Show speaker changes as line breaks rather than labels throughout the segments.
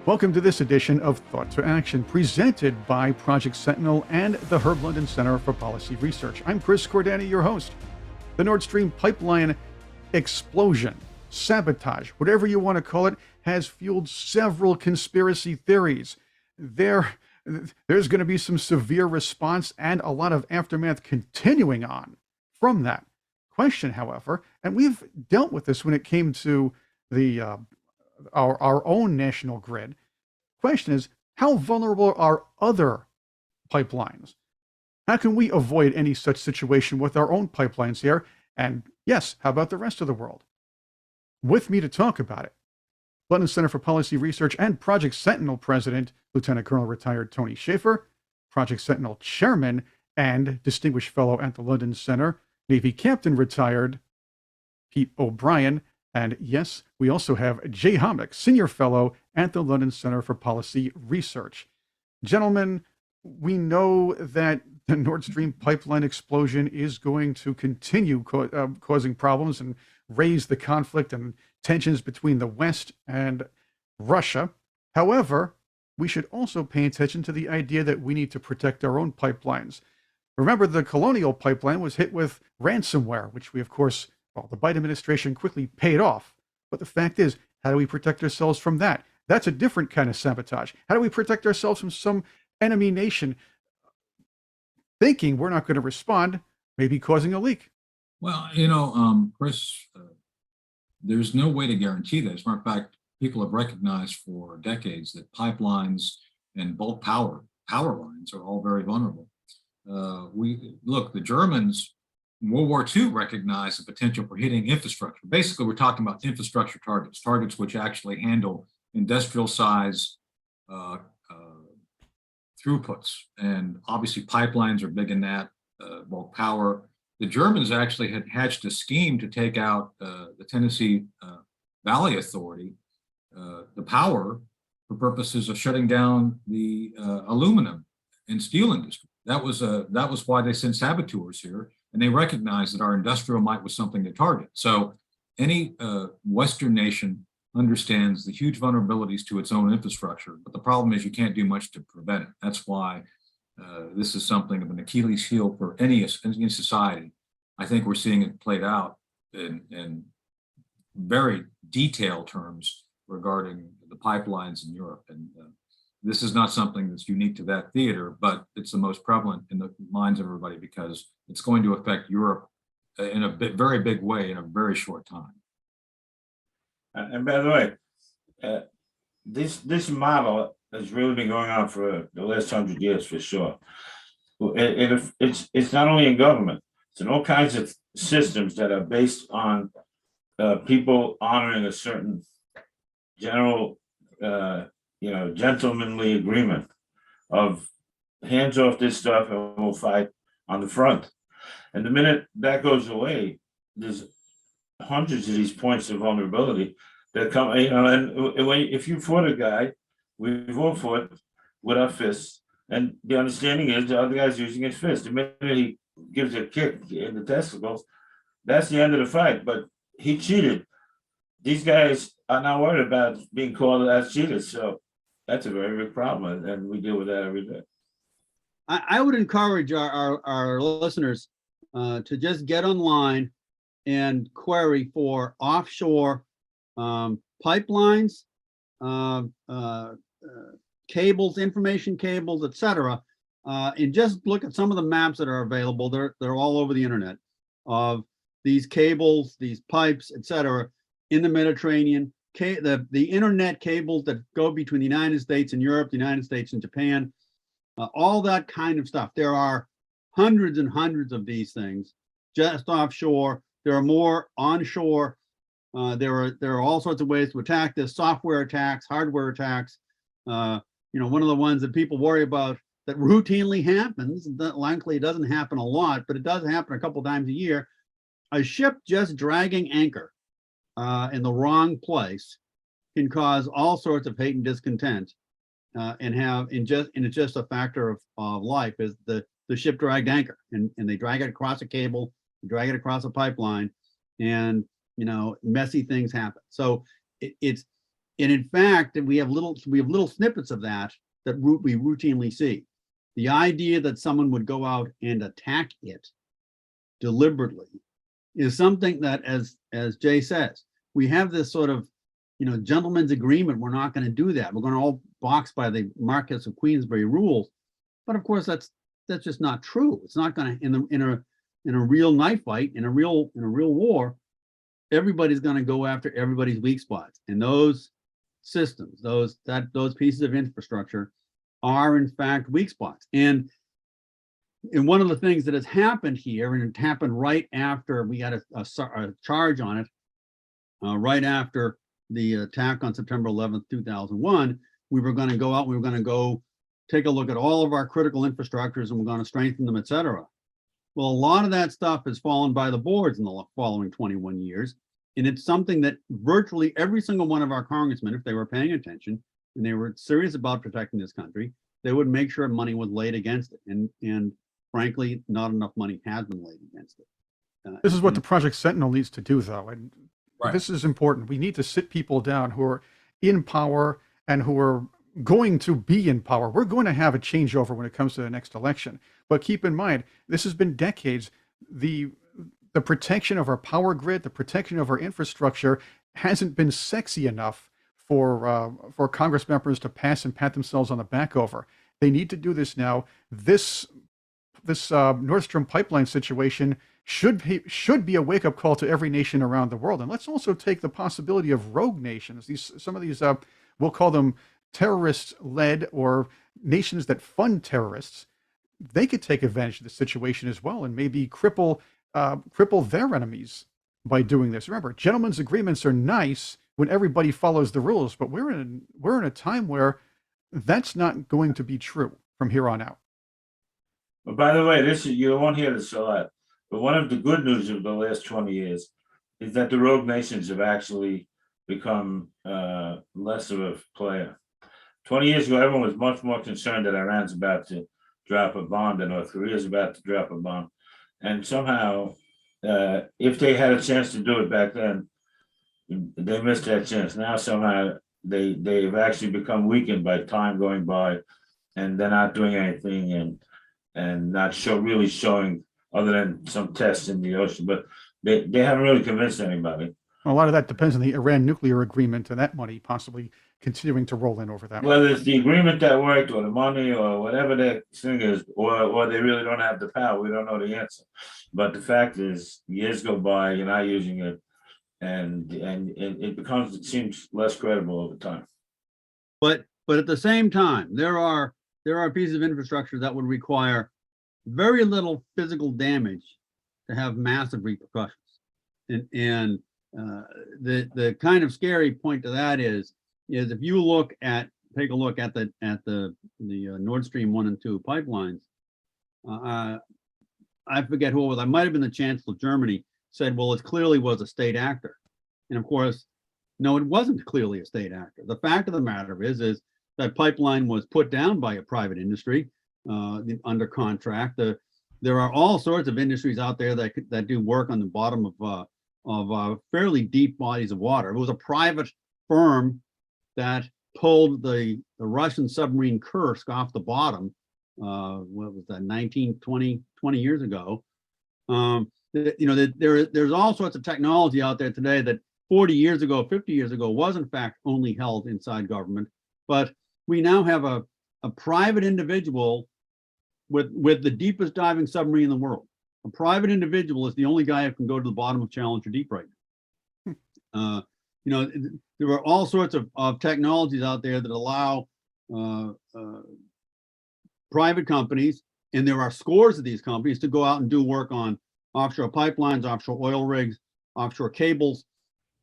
Welcome to this edition of Thought to Action, presented by Project Sentinel and the Herb London Center for Policy Research. I'm Chris Cordani, your host. The Nord Stream pipeline explosion, sabotage, whatever you want to call it, has fueled several conspiracy theories. There's going to be some severe response and a lot of aftermath continuing on from that. Question, however, and we've dealt with this when it came to the our own national grid. Question is, how vulnerable are other pipelines? How can we avoid any such situation with our own pipelines here? And yes, how about the rest of the world? With me to talk about it, London Center for Policy Research and Project Sentinel President, Lieutenant Colonel retired Tony Shaffer, Project Sentinel Chairman and Distinguished Fellow at the London Center, Navy Captain retired Pete O'Brien, and yes, we also have Jay Homnick, Senior Fellow at the London Center for Policy Research. Gentlemen, we know that the Nord Stream pipeline explosion is going to continue causing problems and raise the conflict and tensions between the West and Russia. However, we should also pay attention to the idea that we need to protect our own pipelines. Remember, the Colonial pipeline was hit with ransomware, which we, of course, the Biden administration quickly paid off. But the fact is, how do we protect ourselves from that? That's a different kind of sabotage. How do we protect ourselves from some enemy nation thinking we're not going to respond, maybe causing a leak?
Well, Chris, there's no way to guarantee that. As a matter of fact, people have recognized for decades that pipelines and bulk power lines are all very vulnerable. The Germans in World War II recognized the potential for hitting infrastructure. Basically, we're talking about infrastructure targets which actually handle industrial size throughputs. And obviously pipelines are big in that, bulk power. The Germans actually had hatched a scheme to take out the Tennessee Valley Authority, the power, for purposes of shutting down the aluminum and steel industry. That was why they sent saboteurs here, and they recognized that our industrial might was something to target. So any Western nation understands the huge vulnerabilities to its own infrastructure, but the problem is you can't do much to prevent it. That's why this is something of an Achilles heel for any society. I think we're seeing it played out in very detailed terms regarding the pipelines in Europe. And this is not something that's unique to that theater, but it's the most prevalent in the minds of everybody because it's going to affect Europe in a very big way in a very short time.
And by the way, this model has really been going on for the last 100 years for sure. It's not only in government; it's in all kinds of systems that are based on people honoring a certain general, gentlemanly agreement of hands off this stuff and we'll fight on the front. And the minute that goes away, there's hundreds of these points of vulnerability that come, if you fought a guy, we've all fought with our fists. And the understanding is the other guy's using his fist. The minute he gives a kick in the testicles, that's the end of the fight. But he cheated. These guys are not worried about being called as cheaters. So that's a very big problem. And we deal with that every day.
I would encourage our listeners to just get online and query for offshore pipelines, cables, information cables, etc., and just look at some of the maps that are available. They're all over the internet of these cables, these pipes, etc., in the Mediterranean. The internet cables that go between the United States and Europe, the United States and Japan, all that kind of stuff. There are hundreds and hundreds of these things just offshore. There are more onshore. There are all sorts of ways to attack this: software attacks, hardware attacks. One of the ones that people worry about that routinely happens, that likely doesn't happen a lot, but it does happen a couple times a year. A ship just dragging anchor in the wrong place can cause all sorts of hate and discontent, and it's just a factor of life. Is the ship dragged anchor, and they drag it across a cable, drag it across a pipeline, and messy things happen. So it's And in fact, we have little snippets of that we routinely see. The idea that someone would go out and attack it deliberately is something that, as Jay says, we have this sort of, gentleman's agreement. We're not going to do that. We're going to all box by the Marquess of Queensberry rules. But of course, that's just not true. It's not going to in a real knife fight, in a real war, everybody's going to go after everybody's weak spots, and those systems, those pieces of infrastructure, are in fact weak spots. And one of the things that has happened here, and it happened right after we got a charge on it, right after the attack on September 11th, 2001, we were going to go out, we were going to go take a look at all of our critical infrastructures, and we're going to strengthen them, et cetera. Well, a lot of that stuff has fallen by the boards in the following 21 years. And it's something that virtually every single one of our congressmen, if they were paying attention and they were serious about protecting this country, they would make sure money was laid against it. And frankly, not enough money has been laid against it.
This is what the Project Sentinel needs to do, though. And
Right.
this is important. We need to sit people down who are in power and who are going to be in power. We're going to have a changeover when it comes to the next election. But keep in mind, this has been decades. The protection of our power grid, the protection of our infrastructure hasn't been sexy enough for Congress members to pass and pat themselves on the back over. They need to do this now. This Nord Stream pipeline situation should be a wake-up call to every nation around the world. And let's also take the possibility of rogue nations. Some of these, we'll call them terrorist-led, or nations that fund terrorists. They could take advantage of the situation as well and maybe cripple their enemies by doing this. Remember, gentlemen's agreements are nice when everybody follows the rules, but we're in a time where that's not going to be true from here on out.
But by the way, you won't hear this a lot, but one of the good news of the last 20 years is that the rogue nations have actually become less of a player. 20 years ago, everyone was much more concerned that Iran's about to drop a bomb, that North Korea's about to drop a bomb. And somehow, if they had a chance to do it back then, they missed that chance. Now somehow they've actually become weakened by time going by, and they're not doing anything and not really showing, other than some tests in the ocean. But they haven't really convinced anybody.
A lot of that depends on the Iran nuclear agreement and that money possibly continuing to roll in over that.
Whether it's the agreement that worked, or the money, or whatever that thing is, or they really don't have the power, we don't know the answer. But the fact is, years go by, you're not using it, and it seems less credible over time.
But at the same time, there are pieces of infrastructure that would require very little physical damage to have massive repercussions. And the kind of scary point to that is if you take a look at the Nord Stream 1 and 2 pipelines, I forget who it was. I might have been the Chancellor of Germany, said, well, it clearly was a state actor. And of course, no, it wasn't clearly a state actor. The fact of the matter is that pipeline was put down by a private industry under contract. There are all sorts of industries out there that do work on the bottom of fairly deep bodies of water. It was a private firm that pulled the Russian submarine Kursk off the bottom. What was that, 20 years ago? There's all sorts of technology out there today that 40 years ago, 50 years ago was in fact only held inside government. But we now have a private individual with the deepest diving submarine in the world. A private individual is the only guy who can go to the bottom of Challenger Deep right now. There are all sorts of technologies out there that allow private companies, and there are scores of these companies, to go out and do work on offshore pipelines, offshore oil rigs, offshore cables,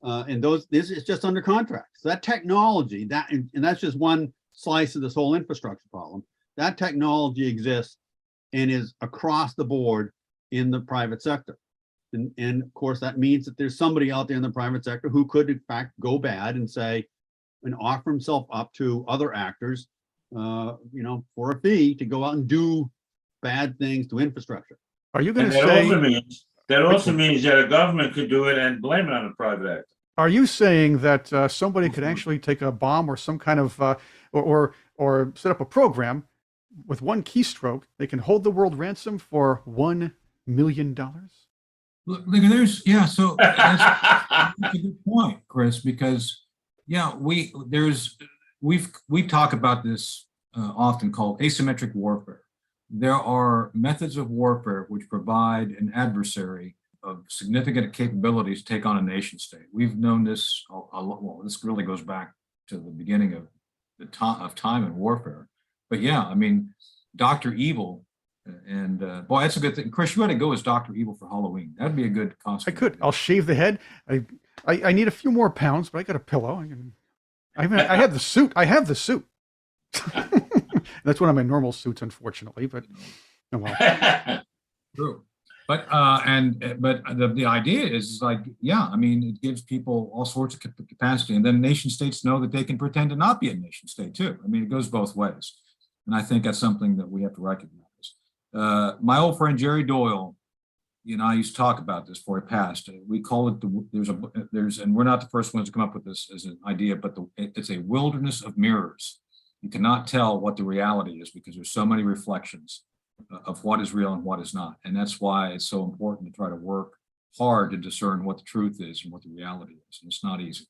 and this is just under contract. So that technology, and that's just one slice of this whole infrastructure problem. That technology exists and is across the board in the private sector. And of course, that means that there's somebody out there in the private sector who could in fact go bad and offer himself up to other actors, for a fee to go out and do bad things to infrastructure.
Are you going to
That
say
also means that a government could do it and blame it on a private actor?
Are you saying that somebody could actually take a bomb or some kind of or set up a program with one keystroke? They can hold the world ransom for $1 million.
Look, there's yeah. So that's a good point, Chris, because yeah, we talk about this often called asymmetric warfare. There are methods of warfare which provide an adversary of significant capabilities to take on a nation state. We've known this a lot. Well, this really goes back to the beginning of the time in warfare. But yeah, I mean, Dr. Evil, and boy, that's a good thing. Chris, you ought to go as Dr. Evil for Halloween. That'd be a good costume.
I could. I'll shave the head. I need a few more pounds, but I got a pillow. I have the suit. I have the suit. That's one of my normal suits, unfortunately. But oh well.
True. But the idea is like, yeah, I mean, it gives people all sorts of capacity, and then nation states know that they can pretend to not be a nation state too. I mean, it goes both ways, and I think that's something that we have to recognize. My old friend Jerry Doyle, I used to talk about this before he passed. We call it and we're not the first ones to come up with this as an idea, but it's a wilderness of mirrors. You cannot tell what the reality is because there's so many reflections of what is real and what is not. And that's why it's so important to try to work hard to discern what the truth is and what the reality is. And it's not easy.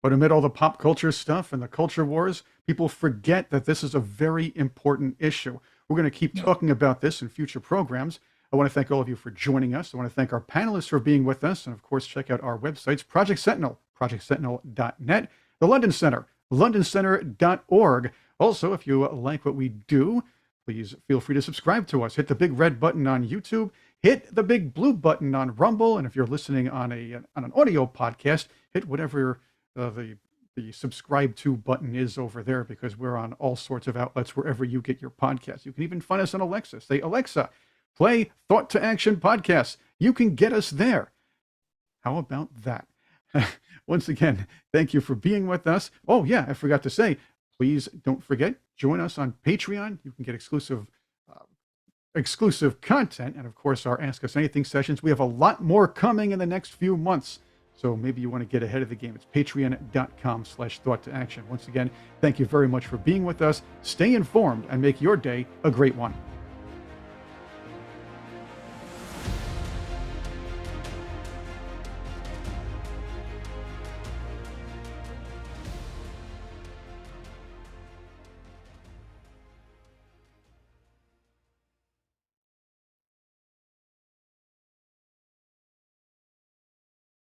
But amid all the pop culture stuff and the culture wars, people forget that this is a very important issue. We're going to keep talking about this in future programs. I want to thank all of you for joining us. I want to thank our panelists for being with us. And of course, check out our websites, Project Sentinel, projectsentinel.net, the London Center, londoncenter.org. Also, if you like what we do, please feel free to subscribe to us. Hit the big red button on YouTube. Hit the big blue button on Rumble. And if you're listening on an audio podcast, hit whatever the subscribe to button is over there, because we're on all sorts of outlets wherever you get your podcasts. You can even find us on Alexa. Say, Alexa, play Thought to Action podcasts. You can get us there. How about that? Once again, thank you for being with us. Oh yeah, I forgot to say, please don't forget, join us on Patreon. You can get exclusive content, and of course our Ask Us Anything sessions. We have a lot more coming in the next few months, so maybe you want to get ahead of the game. It's patreon.com/thought-to-action. Once again, thank you very much for being with us. Stay informed and make your day a great one.